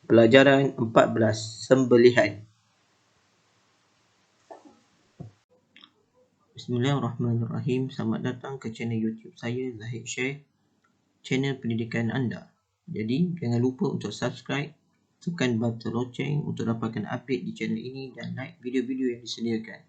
Pelajaran 14, Sembelihan. Bismillahirrahmanirrahim. Selamat datang ke channel YouTube saya, Zahid Syekh, channel pendidikan anda. Jadi, jangan lupa untuk subscribe, tekan button loceng untuk dapatkan update di channel ini dan like video-video yang disediakan.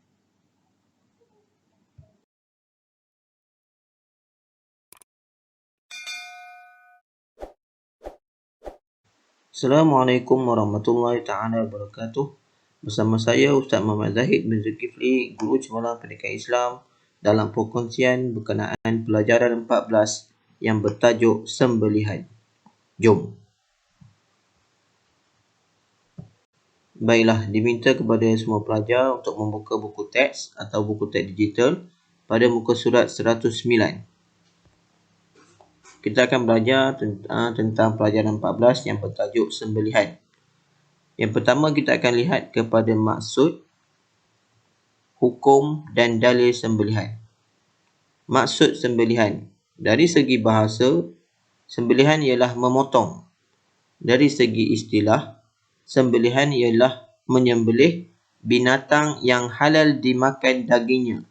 Assalamualaikum warahmatullahi taala wabarakatuh. Bersama saya Ustaz Muhammad Zahid bin Zulkifli, Guru Cemerlang Pendidikan Islam, dalam perkongsian berkenaan pelajaran 14 yang bertajuk Sembelihan. Jom. Baiklah, diminta kepada semua pelajar untuk membuka buku teks atau buku teks digital pada muka surat 109. Kita akan belajar tentang pelajaran 14 yang bertajuk Sembelihan. Yang pertama, kita akan lihat kepada maksud, hukum dan dalil sembelihan. Maksud sembelihan. Dari segi bahasa, sembelihan ialah memotong. Dari segi istilah, sembelihan ialah menyembelih binatang yang halal dimakan dagingnya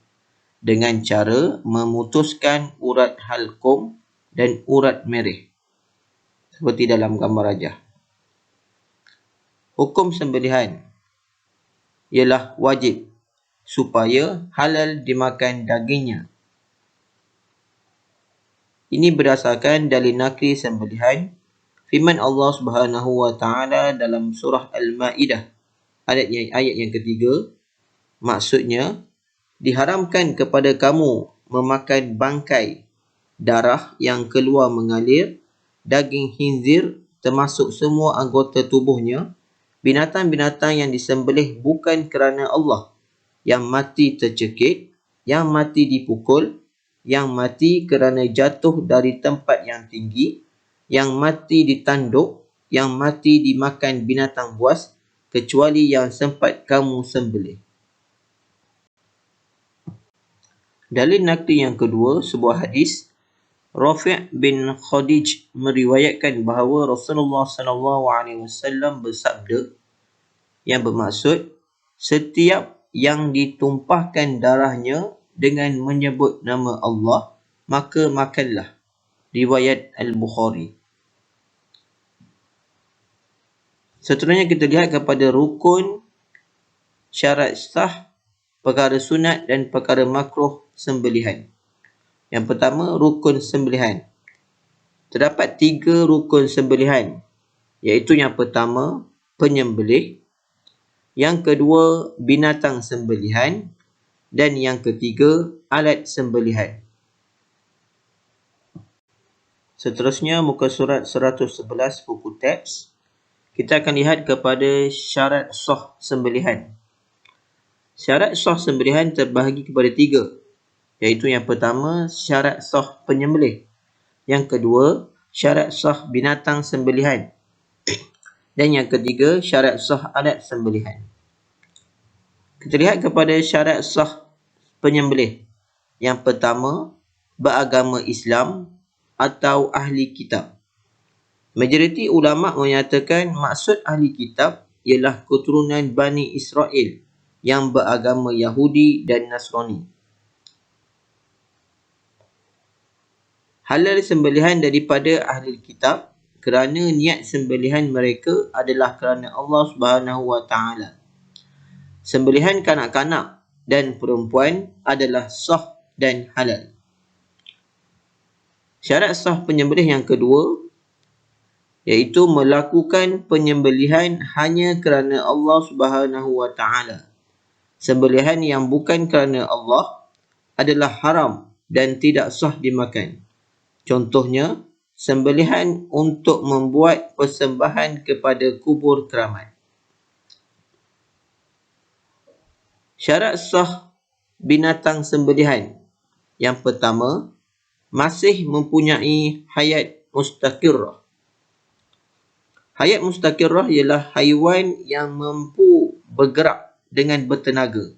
dengan cara memutuskan urat halkum dan urat mereh, seperti dalam gambar rajah. Hukum sembelihan ialah wajib supaya halal dimakan dagingnya. Ini berdasarkan dalil nakli sembelihan firman Allah Subhanahu wa taala dalam surah Al-Maidah ayat yang ketiga. Maksudnya, diharamkan kepada kamu memakan bangkai, darah yang keluar mengalir, daging khinzir termasuk semua anggota tubuhnya, binatang-binatang yang disembelih bukan kerana Allah, yang mati tercekik, yang mati dipukul, yang mati kerana jatuh dari tempat yang tinggi, yang mati ditanduk, yang mati dimakan binatang buas, kecuali yang sempat kamu sembelih. Dalil nakli yang kedua, sebuah hadis. Rafi' bin Khadij meriwayatkan bahawa Rasulullah SAW bersabda, yang bermaksud, setiap yang ditumpahkan darahnya dengan menyebut nama Allah, maka makanlah. Riwayat Al-Bukhari. Seterusnya kita lihat kepada rukun, syarat sah, perkara sunat dan perkara makruh sembelihan. Yang pertama, rukun sembelihan. Terdapat 3 rukun sembelihan, iaitu yang pertama, penyembelih, yang kedua, binatang sembelihan, dan yang ketiga, alat sembelihan. Seterusnya, muka surat 111 buku teks. Kita akan lihat kepada syarat sah sembelihan. Syarat sah sembelihan terbahagi kepada 3, iaitu yang pertama, syarat sah penyembelih, yang kedua, syarat sah binatang sembelihan, dan yang ketiga, syarat sah alat sembelihan. Kita lihat kepada syarat sah penyembelih. Yang pertama, beragama Islam atau ahli kitab. Majoriti ulama menyatakan maksud ahli kitab ialah keturunan Bani Israel yang beragama Yahudi dan Nasrani. Halal sembelihan daripada ahli kitab kerana niat sembelihan mereka adalah kerana Allah Subhanahu wa taala. Sembelihan kanak-kanak dan perempuan adalah sah dan halal. Syarat sah penyembelih yang kedua, iaitu melakukan penyembelihan hanya kerana Allah Subhanahu wa taala. Sembelihan yang bukan kerana Allah adalah haram dan tidak sah dimakan. Contohnya, sembelihan untuk membuat persembahan kepada kubur keramat. Syarat sah binatang sembelihan. Yang pertama, masih mempunyai hayat mustaqirrah. Hayat mustaqirrah ialah haiwan yang mampu bergerak dengan bertenaga.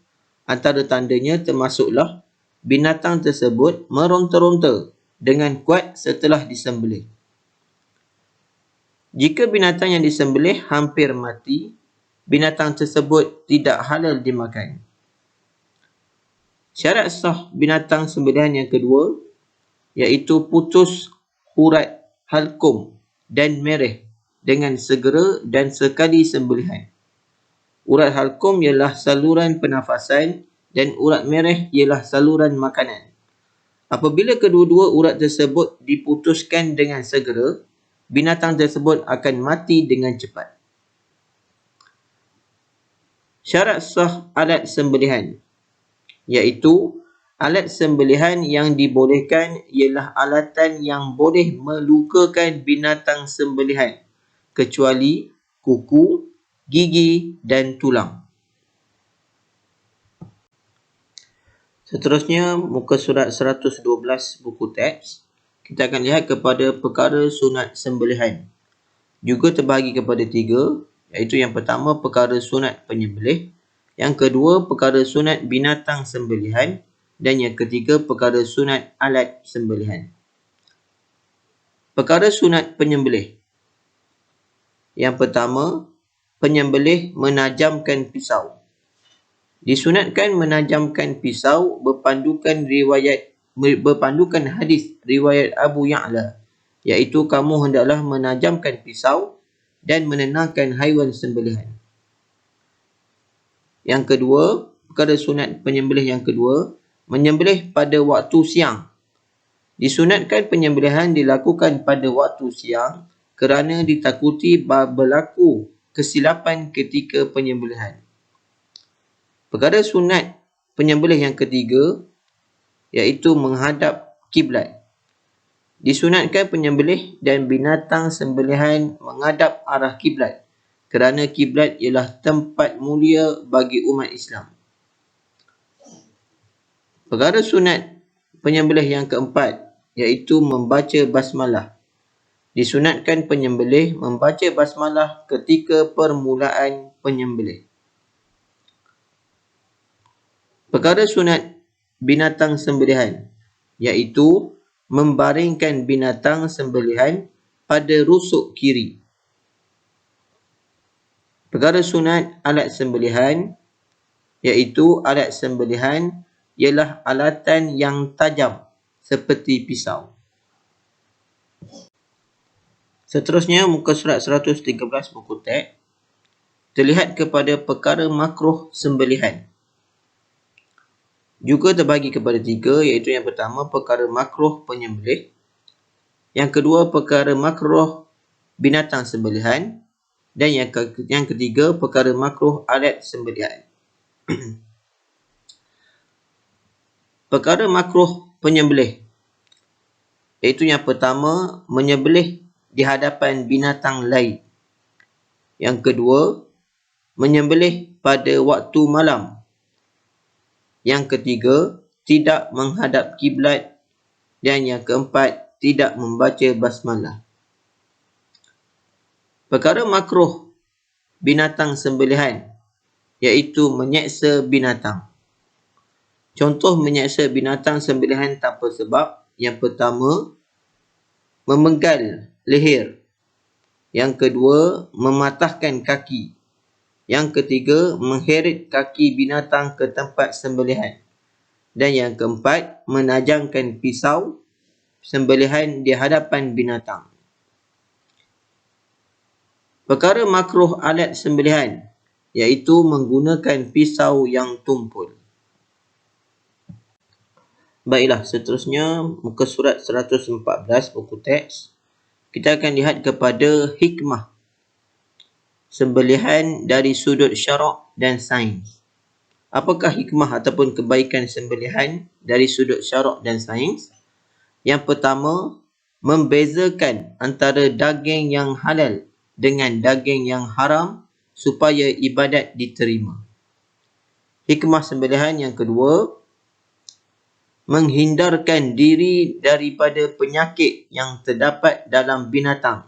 Antara tandanya termasuklah binatang tersebut meronta-ronta dengan kuat setelah disembelih. Jika binatang yang disembelih hampir mati, binatang tersebut tidak halal dimakan. Syarat sah binatang sembelihan yang kedua, iaitu putus urat halkum dan mereh dengan segera dan sekali sembelihan. Urat halkum ialah saluran pernafasan dan urat mereh ialah saluran makanan. Apabila kedua-dua urat tersebut diputuskan dengan segera, binatang tersebut akan mati dengan cepat. Syarat sah alat sembelihan, iaitu alat sembelihan yang dibolehkan ialah alatan yang boleh melukakan binatang sembelihan, kecuali kuku, gigi dan tulang. Seterusnya, muka surat 112 buku teks, kita akan lihat kepada perkara sunat sembelihan. Juga terbahagi kepada 3, iaitu yang pertama perkara sunat penyembelih, yang kedua perkara sunat binatang sembelihan, dan yang ketiga perkara sunat alat sembelihan. Perkara sunat penyembelih. Yang pertama, penyembelih menajamkan pisau. Disunatkan menajamkan pisau berpandukan hadis riwayat Abu Ya'la, iaitu kamu hendaklah menajamkan pisau dan menenangkan haiwan sembelihan. Yang kedua, perkara sunat penyembelih yang kedua, menyembelih pada waktu siang. Disunatkan penyembelihan dilakukan pada waktu siang kerana ditakuti berlaku kesilapan ketika penyembelihan. Perkara sunat penyembelih yang ketiga, iaitu menghadap kiblat. Disunatkan penyembelih dan binatang sembelihan menghadap arah kiblat kerana kiblat ialah tempat mulia bagi umat Islam. Perkara sunat penyembelih yang keempat, iaitu membaca basmalah. Disunatkan penyembelih membaca basmalah ketika permulaan penyembelih. Perkara sunat binatang sembelihan, iaitu membaringkan binatang sembelihan pada rusuk kiri. Perkara sunat alat sembelihan, iaitu alat sembelihan ialah alatan yang tajam seperti pisau. Seterusnya, muka surat 113 buku teks, terlihat kepada perkara makruh sembelihan. Juga terbahagi kepada 3, iaitu yang pertama perkara makruh penyembelih, yang kedua perkara makruh binatang sembelihan, dan yang ketiga perkara makruh alat sembelihan. Perkara makruh penyembelih, iaitu yang pertama menyembelih di hadapan binatang lain, yang kedua menyembelih pada waktu malam, yang ketiga tidak menghadap kiblat, dan yang keempat tidak membaca basmalah. Perkara makruh binatang sembelihan, iaitu menyeksa binatang. Contoh menyeksa binatang sembelihan tanpa sebab, yang pertama memenggal leher, yang kedua mematahkan kaki, yang ketiga mengheret kaki binatang ke tempat sembelihan, dan yang keempat menajamkan pisau sembelihan di hadapan binatang. Perkara makruh alat sembelihan, iaitu menggunakan pisau yang tumpul. Baiklah, seterusnya muka surat 114 buku teks, kita akan lihat kepada hikmah sembelihan dari sudut syarak dan sains. Apakah hikmah ataupun kebaikan sembelihan dari sudut syarak dan sains? Yang pertama, membezakan antara daging yang halal dengan daging yang haram supaya ibadat diterima. Hikmah sembelihan yang kedua, menghindarkan diri daripada penyakit yang terdapat dalam binatang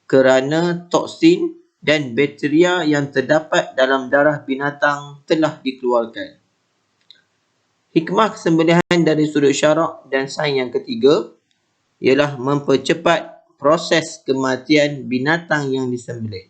kerana toksin dan bakteria yang terdapat dalam darah binatang telah dikeluarkan. Hikmah sembelihan dari sudut syarak dan sains yang ketiga ialah mempercepat proses kematian binatang yang disembelih.